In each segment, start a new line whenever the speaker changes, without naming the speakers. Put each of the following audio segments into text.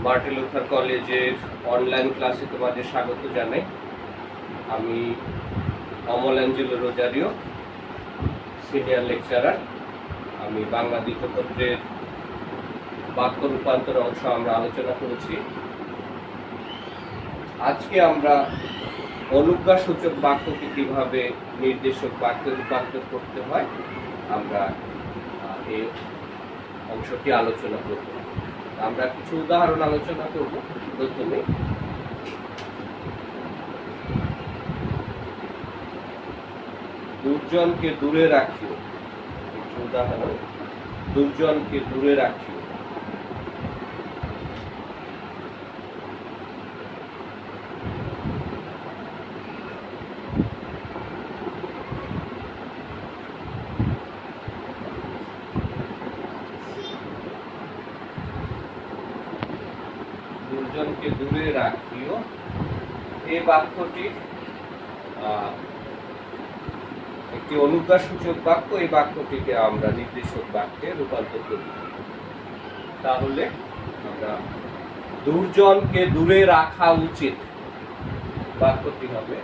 Martin Luther কলেজের online ক্লাসে তোমাদের স্বাগত জানাই। আমি Amal Angelo Rozario, senior lecturer. আমি বাংলা দ্বিতীয়পত্রের বাক্য রূপান্তর অংশ আমরা আলোচনা করেছি। আজকে আমরা অনুজ্ঞাসূচক বাক্যকে কিভাবে নির্দেশক বাক্যে রূপান্তর করতে হয় আমরা এই অংশটি আলোচনা করব। আমরা কিছু উদাহরণ আলোচনা করব। প্রথমে দুর্জনকে দূরে রাখিও। কিছু উদাহরণ, দুর্জনকে দূরে রাখিও। দুর্জনকে দূরে রাখিও এই বাক্যটি একটি অনুজ্ঞাসূচক বাক্য। এই বাক্যটিকে আমরা নির্দেশক বাক্যে রূপান্তর করি। তাহলে আমরা দুর্জনকে দূরে রাখা উচিত বাক্যটি হবে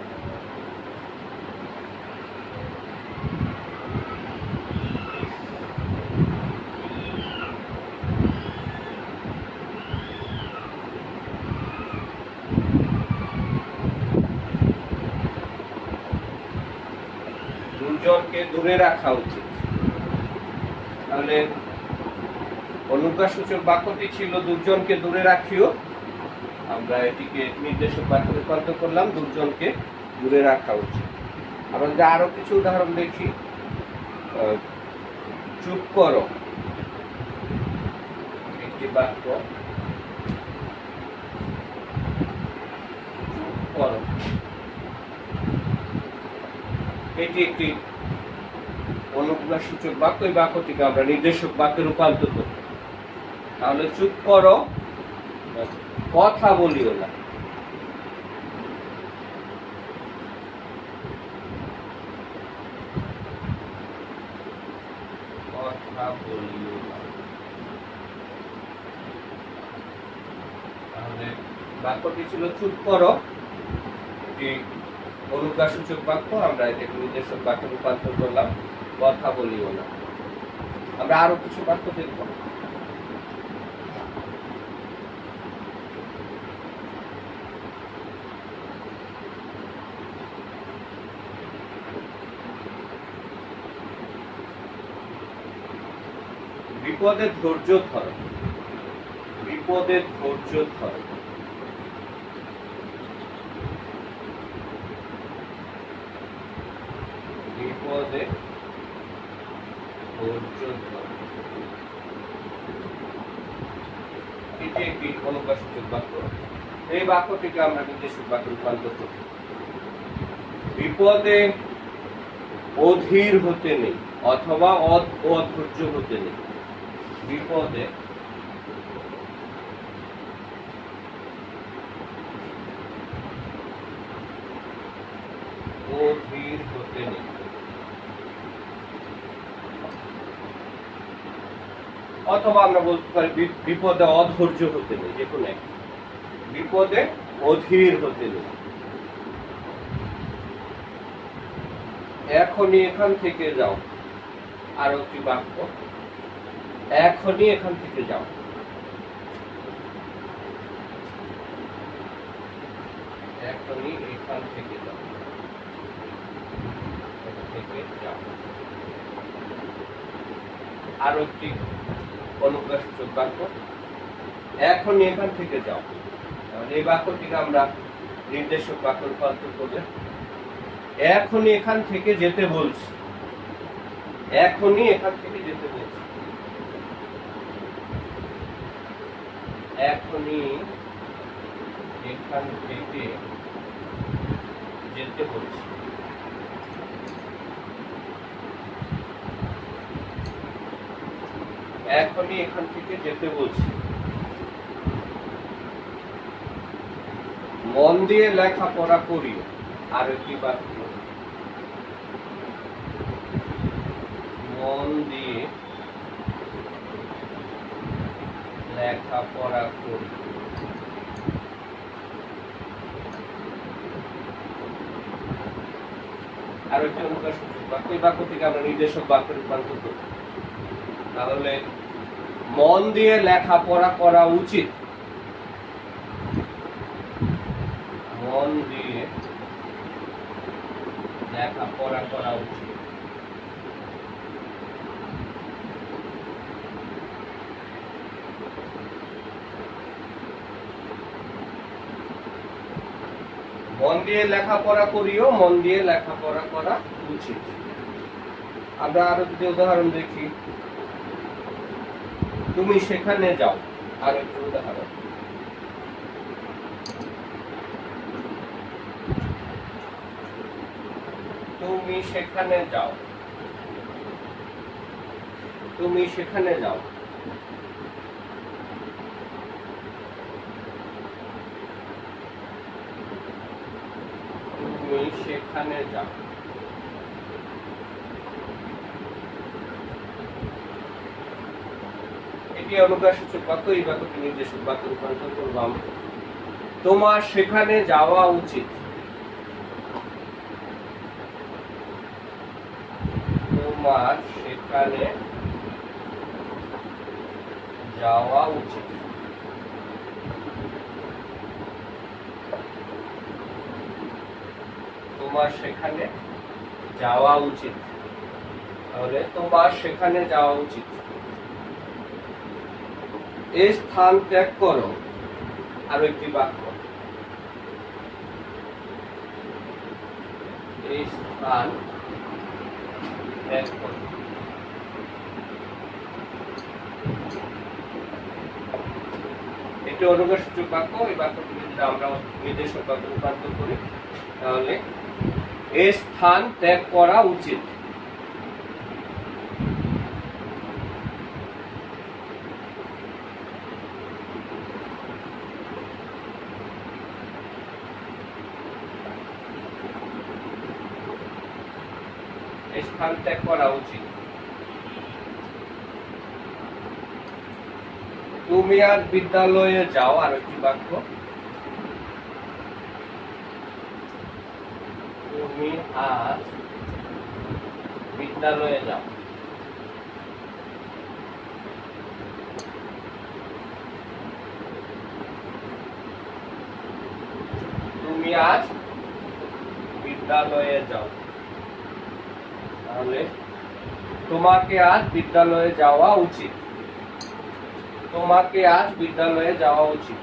দুর্জনকে দূরে রাখা উচিত। তাহলে অনুজ্ঞাসূচক বাক্যটি ছিল দুর্জনকে দূরে রাখিও। আমরা এটিকে নির্দেশক বাক্যে রূপান্তর করলাম, দুর্জনকে দূরে রাখা উচিত। আমরা যদি আরো কিছু উদাহরণ দেখি, চুপ করো একটি বাক্য। চুপ করো এটি একটি অনুজ্ঞাসূচক বাক্য। এই বাক্যটিকে আমরা নির্দেশক বাক্যে রূপান্তর করব। তাহলে চুপ করো, কথা বলিও না। কথা বলিও না। তাহলে বাক্যটি ছিল চুপ করো, এটি অনুজ্ঞাসূচক বাক্য। আমরা এটাকে নির্দেশক বাক্যে রূপান্তর করলাম, কথা বলিও না। আমরা আরো কিছু বাক্য দেখব। বিপদে ধৈর্য ধরো, বিপদে ধৈর্য ধরো। বিপদে ধৈর্য ধরো এটি একটি অনুজ্ঞাসূচক বাক্য। এই বাক্যটিকে আমরা নির্দেশক বাক্যে রূপান্তর করি। বিপদে অধীর হতে নেই অথবা অধৈর্য হতে নেই। বিপদে অধীর হতে নেই অথবা আমরা বলতে পারি বিপদে অধৈর্য হতে নেই। যে কোনো একটা, বিপদে অধীর হতে নেই। এখনই এখান থেকে যাও। আর একটি বাক্য, এখনই এখান থেকে যাও। এখনই এখান থেকে যাও। আর একটি অনুজ্ঞাসূচক বাক্য, এখনই এখান থেকে যাও। এই বাক্যটিকে আমরা নির্দেশক বাক্যে রূপান্তর করলে এখনই এখান থেকে যেতে বলছি। এখনই এখান থেকে যেতে বলছি। এখনই এখান থেকে যেতে বলছি। এখনই এখান থেকে যেতে বলছি। মন দিয়ে লেখাপড়া করিও। আর একটি বাক্য, মন দিয়ে লেখাপড়া করি। আর একটি অনুপ্রাসসূচক বাক্য, এই বাক্য থেকে আমরা নির্দেশক বাক্যে রূপান্তর করব। তাহলে মন দিয়ে লেখাপড়া করা উচিত। মন দিয়ে লেখাপড়া করা উচিত। মন দিয়ে লেখাপড়া করিও, মন দিয়ে লেখাপড়া করা উচিত। আমরা আরো যদি উদাহরণ দেখি, তুমি সেখানে যাও। আর একটু উদাহরণ, তুমি সেখানে যাও। তুমি সেখানে যাও। তুমি সেখানে যাও। এটি অনুপ্রাসসূচক বাক্য, এই বাক্যটি নির্দেশক বাক্যে রূপান্তর করব আমরা। তোমার সেখানে যাওয়া উচিত। তোমার সেখানে যাওয়া উচিত। তোমার সেখানে যাওয়া উচিত। তাহলে তোমার সেখানে যাওয়া উচিত। এই স্থান ত্যাগ করো। আরো একটি বাক্য, এই স্থান ত্যাগ করো। এটি অনুপ্রাসসূচক বাক্য, এই বাক্যটি যদি আমরা নির্দেশক বাক্যে রূপান্তর করি, তাহলে এই স্থান ত্যাগ করা উচিত। এই স্থান ত্যাগ করা উচিত। তুমি আজ বিদ্যালয়ে যাও। আর একটি বাক্য, তুমি আজ বিদ্যালয়ে যাও। তুমি আজ বিদ্যালয়ে যাও। তাহলে তোমাকে আজ বিদ্যালয়ে যাওয়া উচিত। তোমাকে আজ বিদ্যালয়ে যাওয়া উচিত।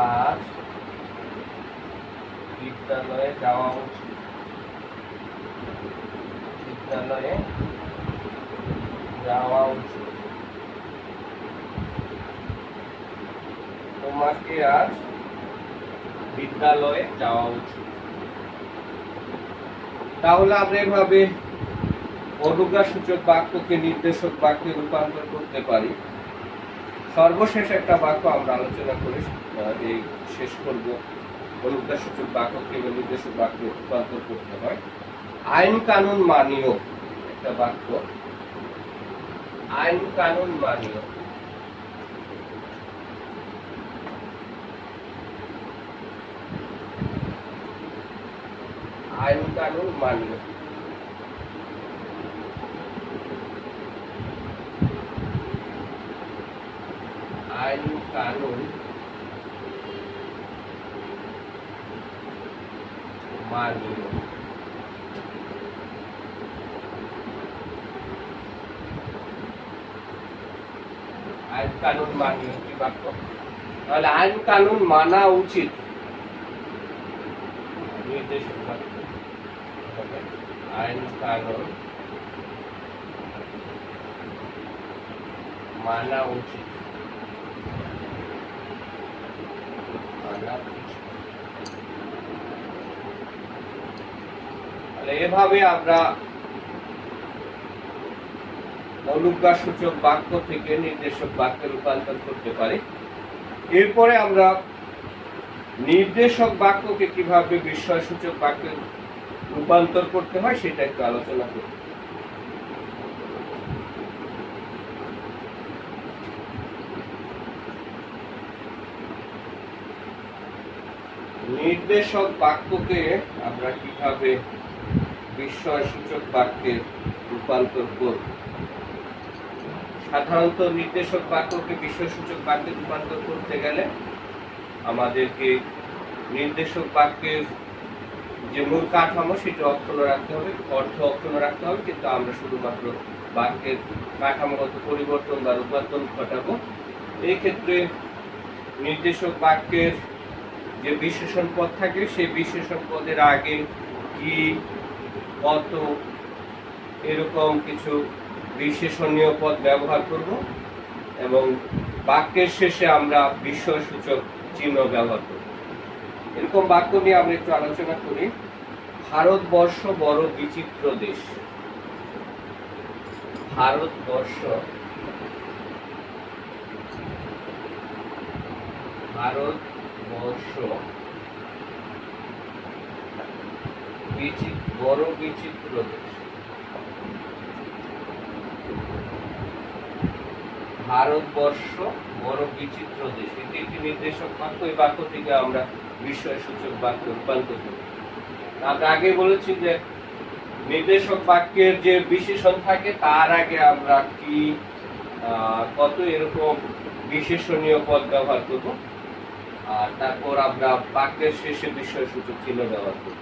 আজ বিদ্যালয়ে যাওয়া উচিত। বিদ্যালয়ে যাওয়া উচিত। তোমাকে আজ বিদ্যালয়ে যাওয়া উচিত। তাহলে আমরা এভাবে অনুজ্ঞাসূচক বাক্যকে নির্দেশক বাক্যে রূপান্তর করতে পারি। সর্বশেষ একটা বাক্য আমরা আলোচনা করে এই শেষ করব। অনুজ্ঞাসূচক বাক্যকে নির্দেশক বাক্যে রূপান্তর করতে হয়। আইন কানুন মানিও, একটা বাক্য, আইন কানুন মানিও। আইন কানুন মানিও। আইন কানুন মানিও। আইন কানুন মানিও কি বাক্য? তাহলে আইন কানুন মানা উচিত। নির্দেশক বাক্য, আইন কানুন মানা উচিত। এভাবে আমরা অনুজ্ঞাসূচক বাক্য থেকে নির্দেশক বাক্যে রূপান্তর করতে পারি। এরপরে আমরা নির্দেশক বাক্যকে কিভাবে বিস্ময়সূচক বাক্যে রূপান্তর করতে হয় সেটা একটু আলোচনা করি। নির্দেশক বাক্যকে আমরা কিভাবে বিস্ময়সূচক বাক্যে রূপান্তর করব। সাধারণত নির্দেশক বাক্যকে বিস্ময়সূচক বাক্যে রূপান্তর করতে গেলে আমাদেরকে নির্দেশক বাক্যের যে মূল কাঠামো সেটা অক্ষুণ্ণ রাখতে হবে, অর্থ অক্ষুণ্ণ রাখতে হবে, কিন্তু আমরা শুধুমাত্র বাক্যের কাঠামোগত পরিবর্তন বা রূপান্তর ঘটাবো। এই ক্ষেত্রে নির্দেশক বাক্যের যে বিশেষণ পদ থাকে সেই বিশেষণ পদের আগে কি, কত, এরকম কিছু বিশেষণীয় পদ ব্যবহার করব এবং বাক্যের শেষে আমরা বিস্ময়সূচক চিহ্ন ব্যবহার করব। এরকম বাক্য নিয়ে আমরা একটু আলোচনা করি। ভারতবর্ষ বড় বিচিত্র দেশ। ভারতবর্ষ বড় বিচিত্র দেশ। ভারতবর্ষ বড় বিচিত্র দেশ, এটি একটি নির্দেশক বাক্য। এই বাক্যটিকে আমরা বিস্ময়সূচক বাক্য রূপান্তর করি। আমরা আগে বলেছি যে নির্দেশক বাক্যের যে বিশেষণ থাকে তার আগে আমরা কি, কত, এরকম বিশেষণীয় পদ ব্যবহার করব, আর তারপর আমরা বাক্যের শেষে বিস্ময়সূচক চিহ্ন ব্যবহার করব।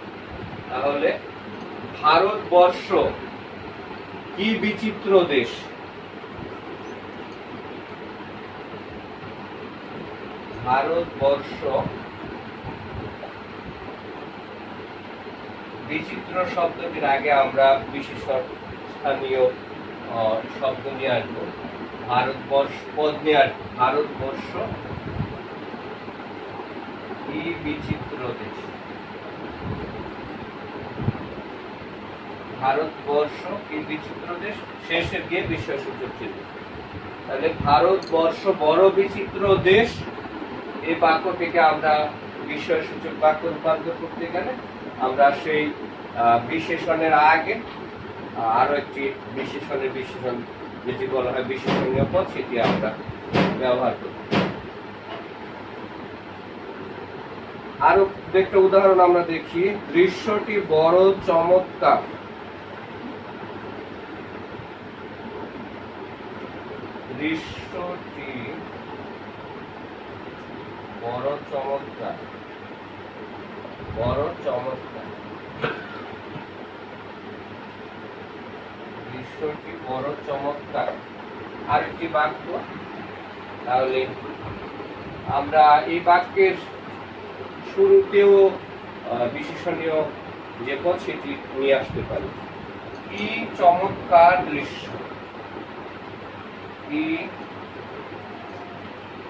তাহলে ভারতবর্ষ কি বিচিত্র দেশ। ভারতবর্ষ বিচিত্র শব্দটির আগে আমরা বিশেষণ স্থানীয় শব্দ নিয়ে আসবো। ভারতবর্ষ পদ নিয়ে আসবো। ভারতবর্ষ কি বিচিত্র দেশ। ভারতবর্ষ কি বিচিত্র দেশ, শেষে গিয়ে বিস্ময়সূচক চিহ্ন। তাহলে ভারতবর্ষ বড় বিচিত্র দেশ, এই বাক্যটিকে আমরা বিস্ময়সূচক বাক্য রূপান্তর করতে গেলে আমরা সেই বিশেষণের আগে আরো একটি বিশেষণ যেটি বলা হয় বিশেষণীয় পদ, সেটি আমরা ব্যবহার করি। আরো একটা উদাহরণ আমরা দেখি। দৃশ্যটি বড় চমৎকার। দৃশ্যটি বড় চমৎকার। বড় চমৎকার, দৃশ্যটি বড় চমৎকার আরেকটি বাক্য। তাহলে আমরা এই বাক্যের শুরুতেও বিশেষণীয় যে পদ সেটি নিয়ে আসতে পারি। কি চমৎকার দৃশ্য। কি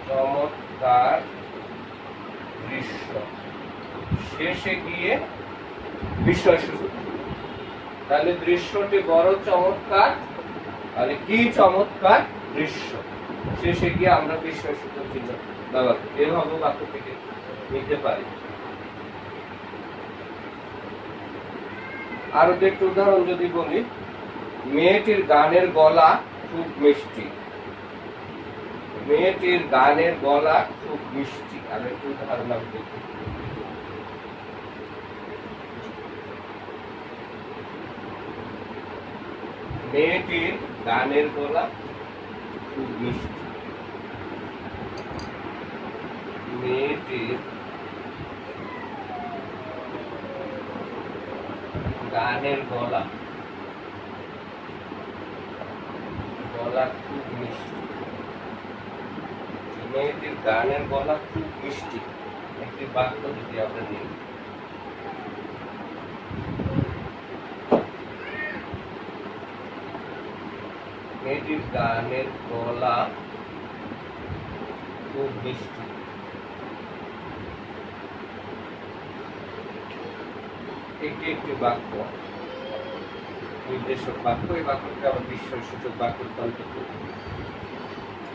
চমৎকার দৃশ্য, শেষে গিয়ে বিস্ময়সূচক। তাহলে দৃশ্যটি বড় চমৎকার, তাহলে কি চমৎকার দৃশ্য, শেষে গিয়ে আমরা বিস্ময়সূচক চিহ্ন ব্যবহার করি। এভাবে বাক্য থেকে নিতে পারি। আরো একটু উদাহরণ যদি বলি, মেয়েটির গানের গলা খুব মিষ্টি। মেয়েটির গানের গলা খুব মিষ্টি। আর একটু উদাহরণ আমি দেখি। মেয়েটির গানের গলা খুব মিষ্টি। মেয়েটির গানের গলা খুব মিষ্টি। মেয়েটির গানের গলা খুব মিষ্টি একটি বাক্য যদি আমরা নিই। মেয়েটির গানের গলা খুব মিষ্টি, একটি বাক্য নির্দেশক বাক্য। এই বাক্যটিকে আমরা বিস্ময়সূচক বাক্য রূপান্তর করি।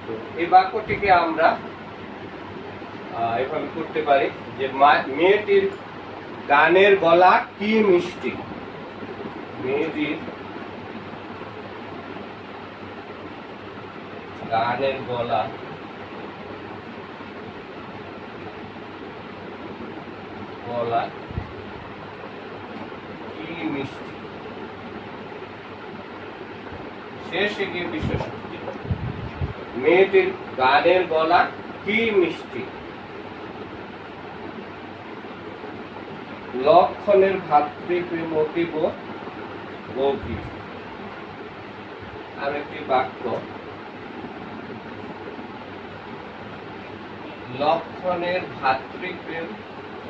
তো এই বাক্যটিকে আমরা এভাবে করতে পারি যে মেয়েটির গানের গলা কি মিষ্টি। মেয়েটির গানের গলা কি মিষ্টি। শেষে গিয়ে বিশ্বসূচি, মেয়েটির গানের গলা কি মিষ্টি। লক্ষণের ভাতৃপ্রেম অতীব গভীর। আর একটি বাক্য, লক্ষণের ভাতৃপ্রেম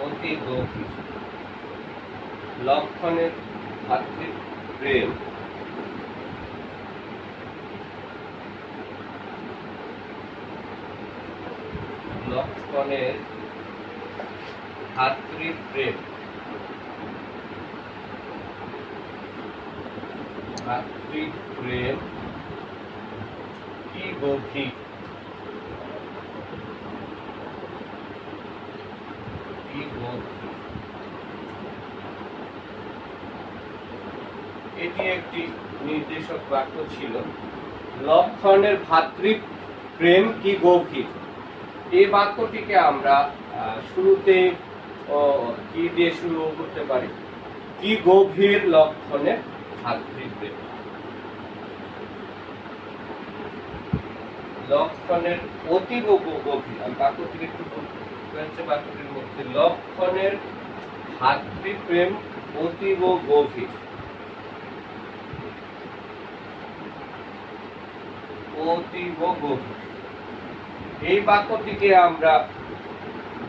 অতি গভীর। লক্ষণের ভাতৃপ্রেম লক্ষণের ভাতৃপ্রেম ভাতৃপ্রেম কি গভীর। এটি একটি নির্দেশক বাক্য ছিল। লক্ষণের ভাতৃপ্রেম কি গভীর, এই বাক্যটিকে আমরা শুরুতে কি দিয়ে শুরু করতে পারি? কি গভীর লক্ষণের ভাতৃপ্রেম। লক্ষণের অতীব গভীর, আমি বাক্যটিকে একটু বলতে বাক্যটির মধ্যে লক্ষণের ভাতৃপ্রেম অতীব গভীর। অতীব গভীর, এই বাক্যটিকে আমরা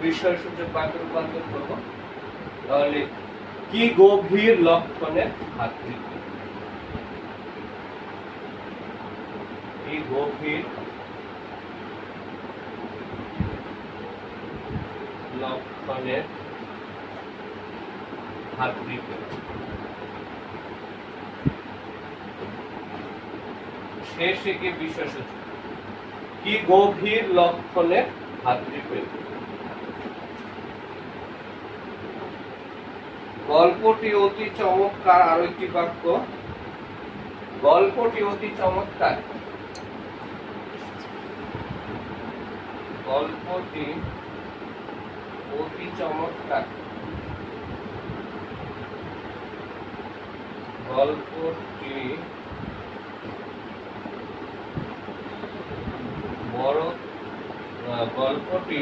বিষয়সূচক বাক্যে রূপান্তর করব। তাহলে কি গভীর লক্ষণের ভাতৃপ্রেম, কি গভীর লক্ষণের ভাতৃপ্রেম। শেষে কি বিষয়সূচক, কি গভীর লক্ষণের ভাতৃপ্রেম। গল্পটি অতি চমৎকার। আরো একটি বাক্য, গল্পটি অতি চমৎকার। গল্পটি অতি চমৎকার। গল্পটি গল্পটি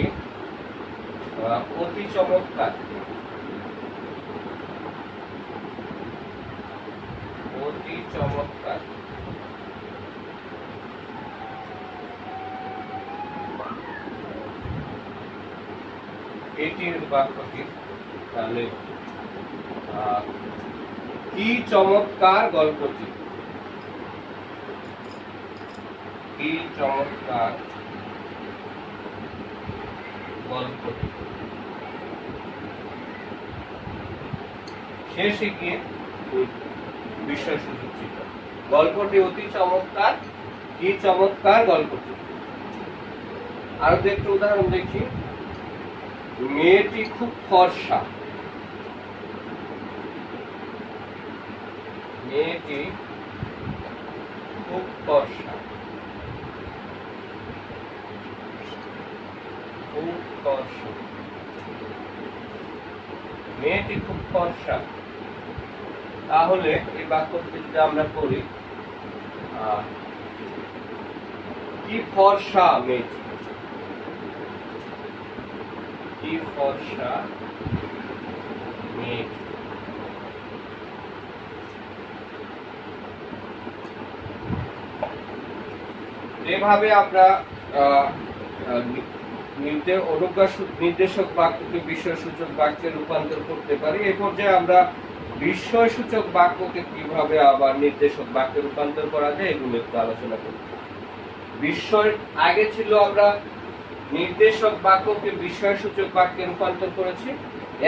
অতি চমৎকার। অতি চমৎকার। এটির বাক্যটি। তাহলে কি চমৎকার গল্পটি, কি চমৎকার গল্পটি। শেষে গিয়ে বিষয়সূচক ছিল। গল্পটি অতি চমৎকার, কি চমৎকার গল্পটি। আরো একটু উদাহরণ দেখি, মেয়েটি খুব ফর্সা। মেয়েটি খুব ফর্সা। খুব ফর্সা, মেয়েটি খুব ফর্সা। তাহলে এই বাক্যটি যদি আমরা পড়ি, কি ফর্সা মেয়েটি, কি ফর্সা মেয়েটি। এভাবে আমরা নির্দেশক বাক্যকে বিষয়সূচক বাক্যে রূপান্তর করতে পারি। এই পর্যায়ে আমরা বিষয়সূচক বাক্যকে কিভাবে আবার নির্দেশক বাক্যে রূপান্তর করা যায় এগুলো একটু আলোচনা করি। আগে ছিল আমরা নির্দেশক বাক্যকে বিষয়সূচক বাক্যে রূপান্তর করেছি।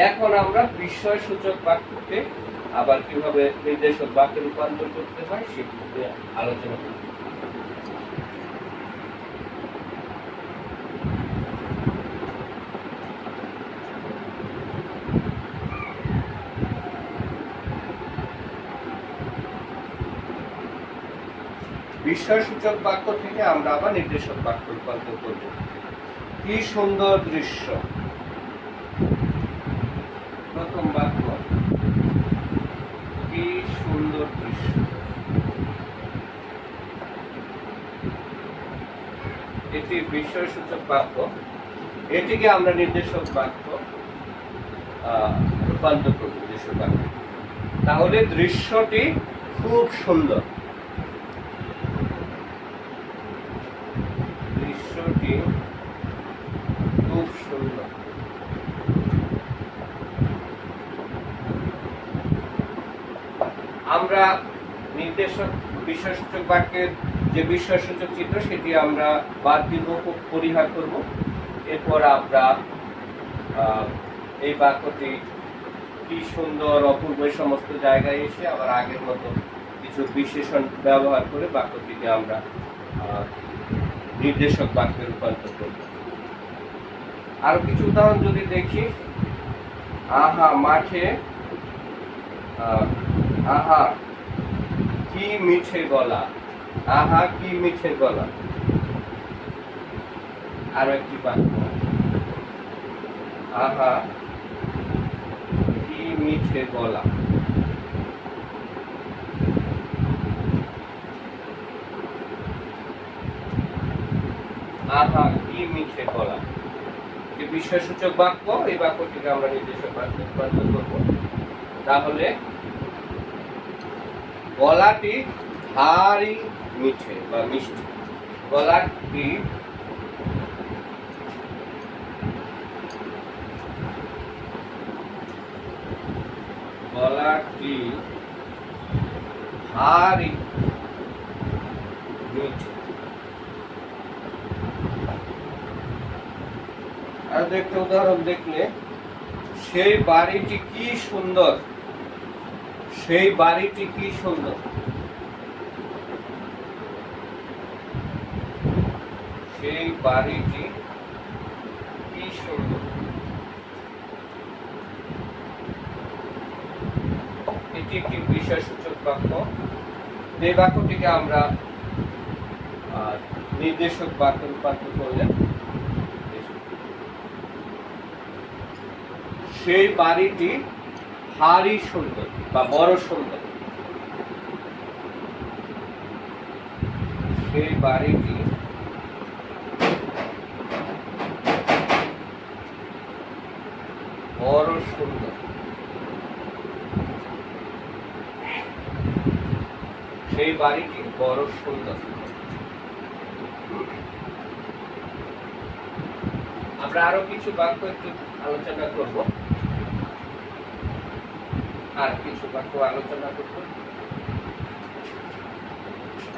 এখন আমরা বিষয়সূচক বাক্যকে আবার কিভাবে নির্দেশক বাক্যে রূপান্তর করতে হয় সেগুলো আলোচনা করি। বিষয়সূচক বাক্য থেকে আমরা আবার নির্দেশক বাক্য রূপান্তর করব। কি সুন্দর দৃশ্য, সুন্দর দৃশ্য। এটি বিস্ময়সূচক বাক্য, এটিকে আমরা নির্দেশক বাক্য রূপান্তর করব নির্দেশক বাক্য। তাহলে দৃশ্যটি খুব সুন্দর, দৃশ্যটি খুব সুন্দর। আমরা নির্দেশক বিস্ময়সূচক বাক্যের যে বিস্ময়সূচক চিত্র সেটি আমরা বাদ দিব, পরিহার করব। এরপর আমরা এই বাক্যটি কি সুন্দর অপূর্ব সমস্ত জায়গায় এসে আবার আগের মতো কিছু বিশেষণ ব্যবহার করে বাক্যটিকে আমরা নির্দেশক বাক্যে রূপান্তর করব। আরো কিছু উদাহরণ যদি দেখি, আহা মাঠে আহা কি মিঠে গলা, আহা কি মিঠে গলা। আরো একটি বাক্য, আহা কি মিঠে গলা। আহা কি মিঠে গলা, যে বিস্ময়সূচক বাক্য, এই বাক্যটিকে আমরা নির্দেশক বাক্যে রূপান্তর করব। তাহলে গলাটি ভারী মিঠে বা মিষ্টি, গলাটি গলাটি ভারী মিঠে। আর দেখতে উদাহরণ দেখলে, সেই বাড়িটি কি সুন্দর, সেই বাড়িটি কি সুন্দর, সেই বাড়িটি কি সুন্দর। এটি একটি বিস্ময়সূচক বাক্য, এই বাক্যটিকে আমরা নির্দেশক বাক্যে রূপান্তর করলেন। সেই বাড়িটি ভারী সুন্দর বা বড় সুন্দর, সেই বাড়িটি বড় সুন্দর। সেই বাড়িটি বড় সুন্দর। আমরা আরো কিছু বাক্য একটু আলোচনা করব, আর কিছু বাক্য আলোচনা করব,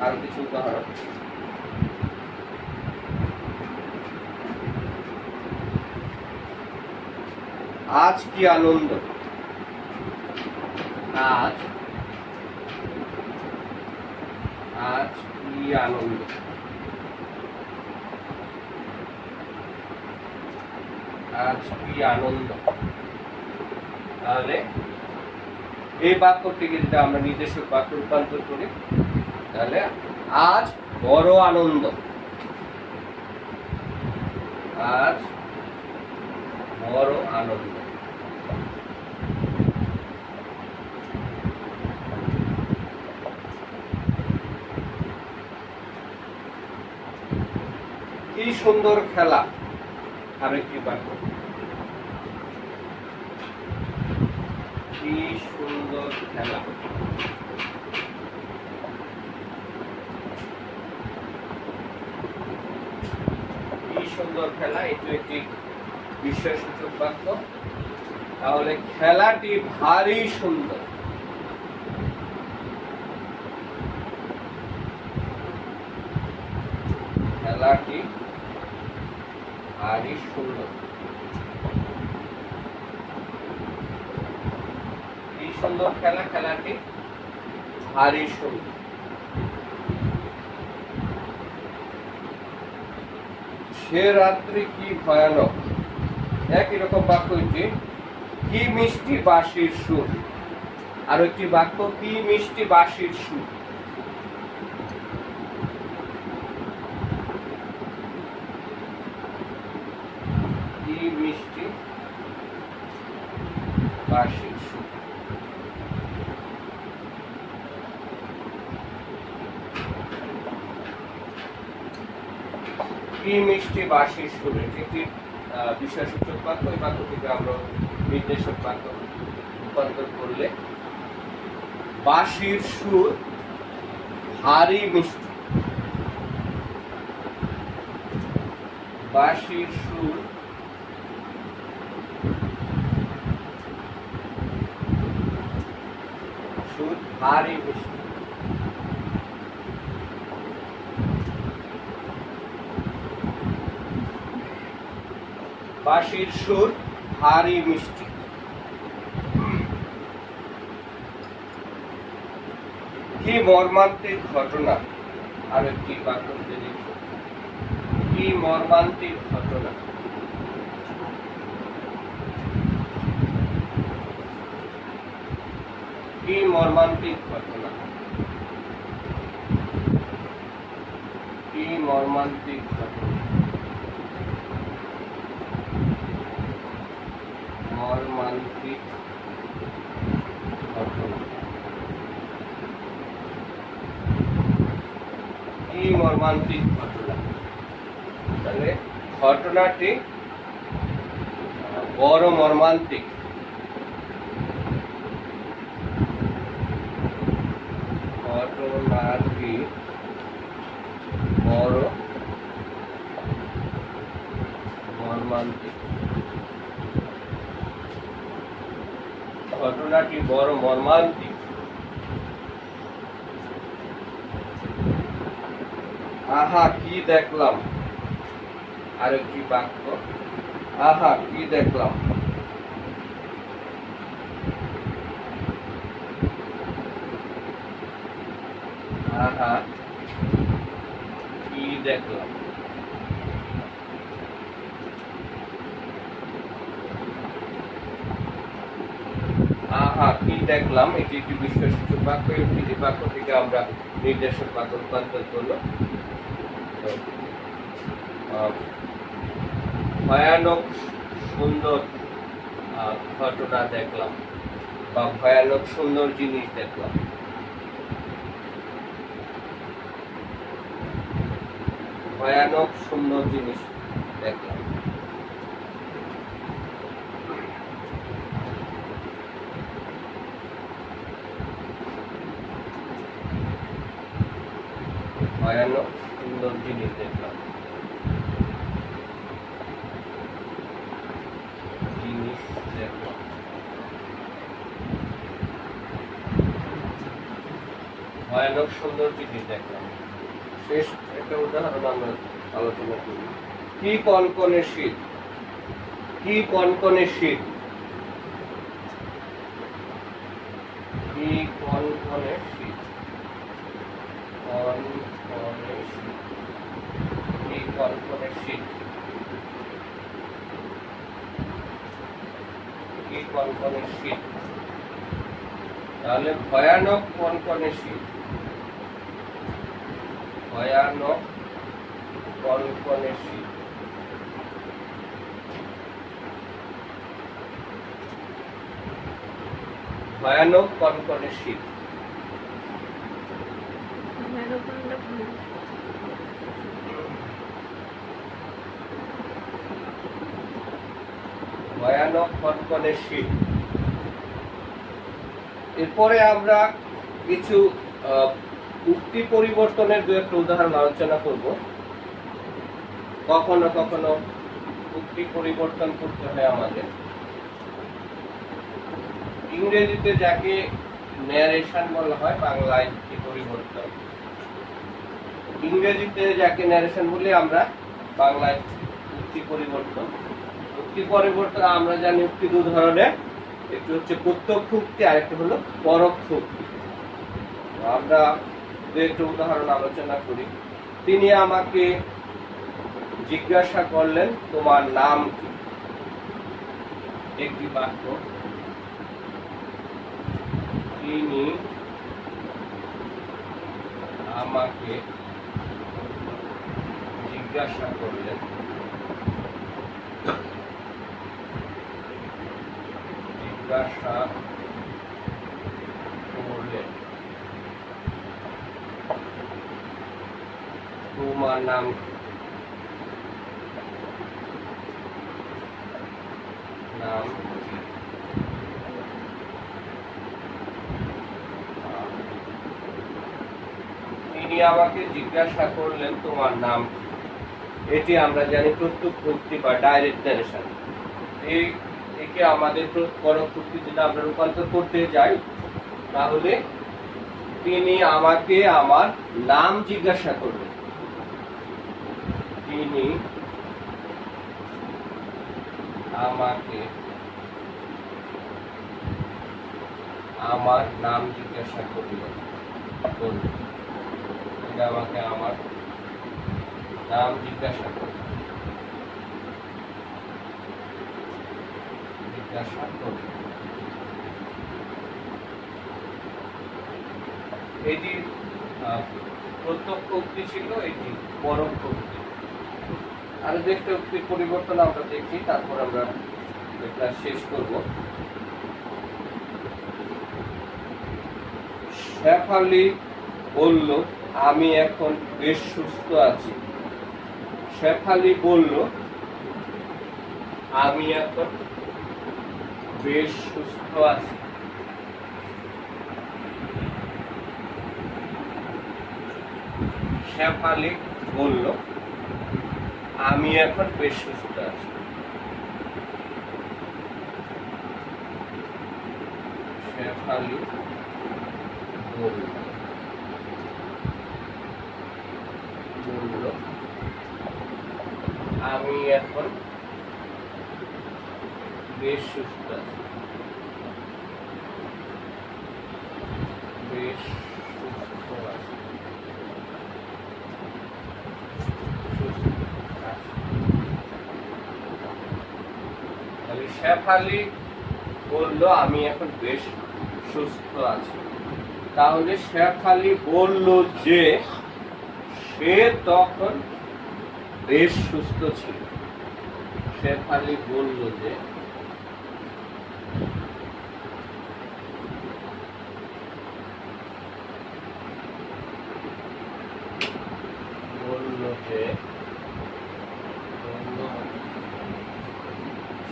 আরো কিছু উদাহরণ। আজ কি আনন্দ, আজ আজ কি আনন্দ। আজ কি আনন্দ। তাহলে এই বাক্যটিকে যদি আমরা নির্দেশক বাক্যে রূপান্তর করি, তাহলে আজ বড় আনন্দ, আজ বড় আনন্দ। কি সুন্দর খেলা, আরেকটি বাক্য, কি সুন্দর খেলা। কি সুন্দর খেলা, এটি একটি বিস্ময়সূচক বাক্য। তাহলে খেলাটি ভারী সুন্দর, খেলাটি ভারী সুন্দর। কি সুন্দর খেলা, খেলাটি ভারী সুন্দর। সে রাত্রি কি ভয়ানক, একই রকম বাক্য এটি, কি মিষ্টি বাঁশির সুর। আর একটি বাক্য, কি মিষ্টি বাঁশির সুর। কি মিষ্টি বাঁশির সুর। কি মিষ্টি বাঁশির সুর, এটি একটি বিষয়সূচক বাক্য। এই বাক্য থেকে আমরা নির্দেশক বাক্য রূপান্তর করলে বাঁশির সুর ভারী মিষ্টি, বাঁশির সুর ভারী মিষ্টি। বাঁশির সুর ভারী মিষ্টি। কি মর্মান্তিক ঘটনা, আর একটি বাক্য দেখি, কি মর্মান্তিক ঘটনা। কি মর্মান্তিক ঘটনা, কি মর্মান্তিক ঘটনা, মর্মান্তিক ঘটনা। কি মর্মান্তিক ঘটনা, তাহলে ঘটনাটি বড় মর্মান্তিক। ঘটনাটি বড় মর্মান্তিক, ঘটনাটি বড় মর্মান্তিক। আহা কি দেখলাম, আরেকটি বাক্য, আহা কি দেখলাম। আহা কি দেখলাম। আহা কি দেখলাম, এটি একটি বিষয়সূচক বাক্য। এই বাক্য থেকে আমরা নির্দেশক বাক্য রূপান্তর করল। ভয়ানক সুন্দর ঘটনা দেখলাম, বা ভয়ানক সুন্দর জিনিস দেখলাম। ভয়ানক সুন্দর জিনিস দেখলাম। ভয়ানক সুন্দর জিনিস দেখলাম, জিনিস দেখলাম। ভয়ানক সুন্দর জিনিস দেখলাম। শেষ একটা উদাহরণ আমরা আলোচনা করি। কি কনকনে শীত, কি কনকনে শীত, কি কনকনে শীত, কনকনে শীত, কি কনকনে শীত, কি কনকনে শীত। তাহলে ভয়ানক কনকনে শীত, ভয়ানক কনকনে শীত। ভয়ানক কনকনে শীত। ভয়ানক কনকনে শীত। এরপরে আমরা কিছু উক্তি পরিবর্তনের দু একটা উদাহরণ আলোচনা করব। কখনো কখনো উক্তি পরিবর্তন করতে হয় আমাদের। ইংরেজিতে যাকে ন্যারেশন বলা হয়, বাংলায় উক্তি পরিবর্তন। ইংরেজিতে যাকে ন্যারেশন বলি, আমরা বাংলায় উক্তি পরিবর্তন। উক্তি পরিবর্তন আমরা জানি উক্তি দু ধরনের, একটি হচ্ছে প্রত্যক্ষ উক্তি, আরেকটি হলো পরোক্ষ উক্তি। আমরা দু একটা উদাহরণ আলোচনা করি। তিনি আমাকে জিজ্ঞাসা করলেন, তোমার নাম কি? একটি বাক্য। তিনি আমাকে জিজ্ঞাসা করলেন, জিজ্ঞাসা করলেন তোমার নাম কি? নাম তিনি আমাকে জিজ্ঞাসা করলেন তোমার নাম কি? এটি আমরা জানি প্রত্যক্ষ উক্তি বা ডাইরেক্ট নারেশন। একে আমাদের পরোক্ষ উক্তি যদি আমরা রূপান্তর করতে যাই, তাহলে তিনি আমাকে আমার নাম জিজ্ঞাসা করলেন। তিনি আমাকে আমার নাম জিজ্ঞাসা করলেন। তিনি আমাকে আমার নাম জিজ্ঞাসা করলেন। এটি প্রত্যক্ষ উক্তি ছিল, এটি পরোক্ষ উক্তি। আরো দেখতে উক্তির পরিবর্তন আমরা দেখি, তারপর আমরা ক্লাস শেষ করব। শেফালি বলল আমি এখন বেশ সুস্থ আছি। শেফালি বলল আমি এখন বেশ সুস্থ আছি। শেফালি বলল আমি এখন বেশ সুস্থ আছি। শেফালি বলল আমি এখন বেশ সুস্থ আছি। বেশ সুস্থ আছি। শেফালি বলল আমি এখন বেশ সুস্থ আছি। তাহলে শেফালি বলল যে সে তখন বেশ সুস্থ ছিল। শেফালি বলল যে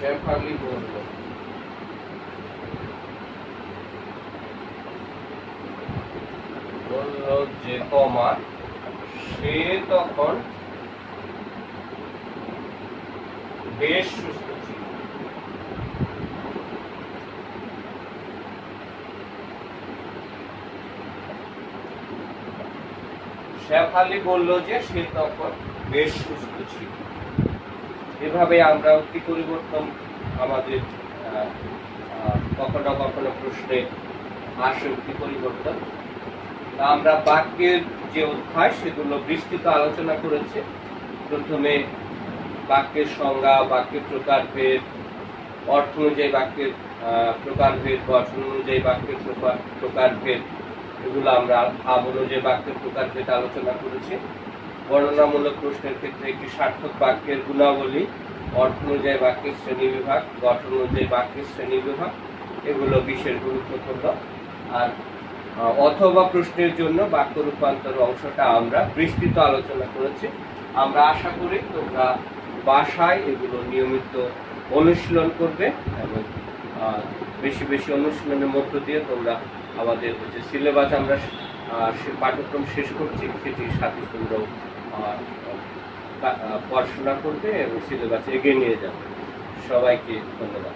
শেফালি বলল যে তোমার সে তখন বেশ সুস্থ ছিল। শেফালি বলল যে সে তখন বেশ সুস্থ ছিল। এভাবে আমরা উক্তি পরিবর্তন আমাদের কখনো কখনো প্রশ্নে আসে উক্তি পরিবর্তন। আমরা বাক্যের যে অধ্যায় সেগুলো বিস্তৃত আলোচনা করেছে। প্রথমে বাক্যের সংজ্ঞা, বাক্যের প্রকারভেদ, অর্থ অনুযায়ী বাক্যের প্রকারভেদ, গঠন অনুযায়ী বাক্যের প্রকারভেদ, এগুলো আমরা ভাব অনুযায়ী বাক্যের প্রকারভেদ আলোচনা করেছি। বর্ণনামূলক প্রশ্নের ক্ষেত্রে একটি সার্থক বাক্যের গুণাবলী, অর্থ অনুযায়ী বাক্যের শ্রেণীবিভাগ, গঠন অনুযায়ী বাক্যের শ্রেণীবিভাগ, এগুলো বিশেষ গুরুত্বপূর্ণ। আর অথবা প্রশ্নের জন্য বাক্য রূপান্তর অংশটা আমরা বিস্তৃত আলোচনা করেছি। আমরা আশা করি তোমরা বাসায় এগুলো নিয়মিত অনুশীলন করবে এবং বেশি বেশি অনুশীলনের মধ্য দিয়ে তোমরা আমাদের যে সিলেবাস আমরা পাঠ্যক্রম শেষ করছি সেটির সাথে তোমরাও পড়াশোনা করবে এবং সিলেবাস এগিয়ে নিয়ে যাবে। সবাইকে ধন্যবাদ।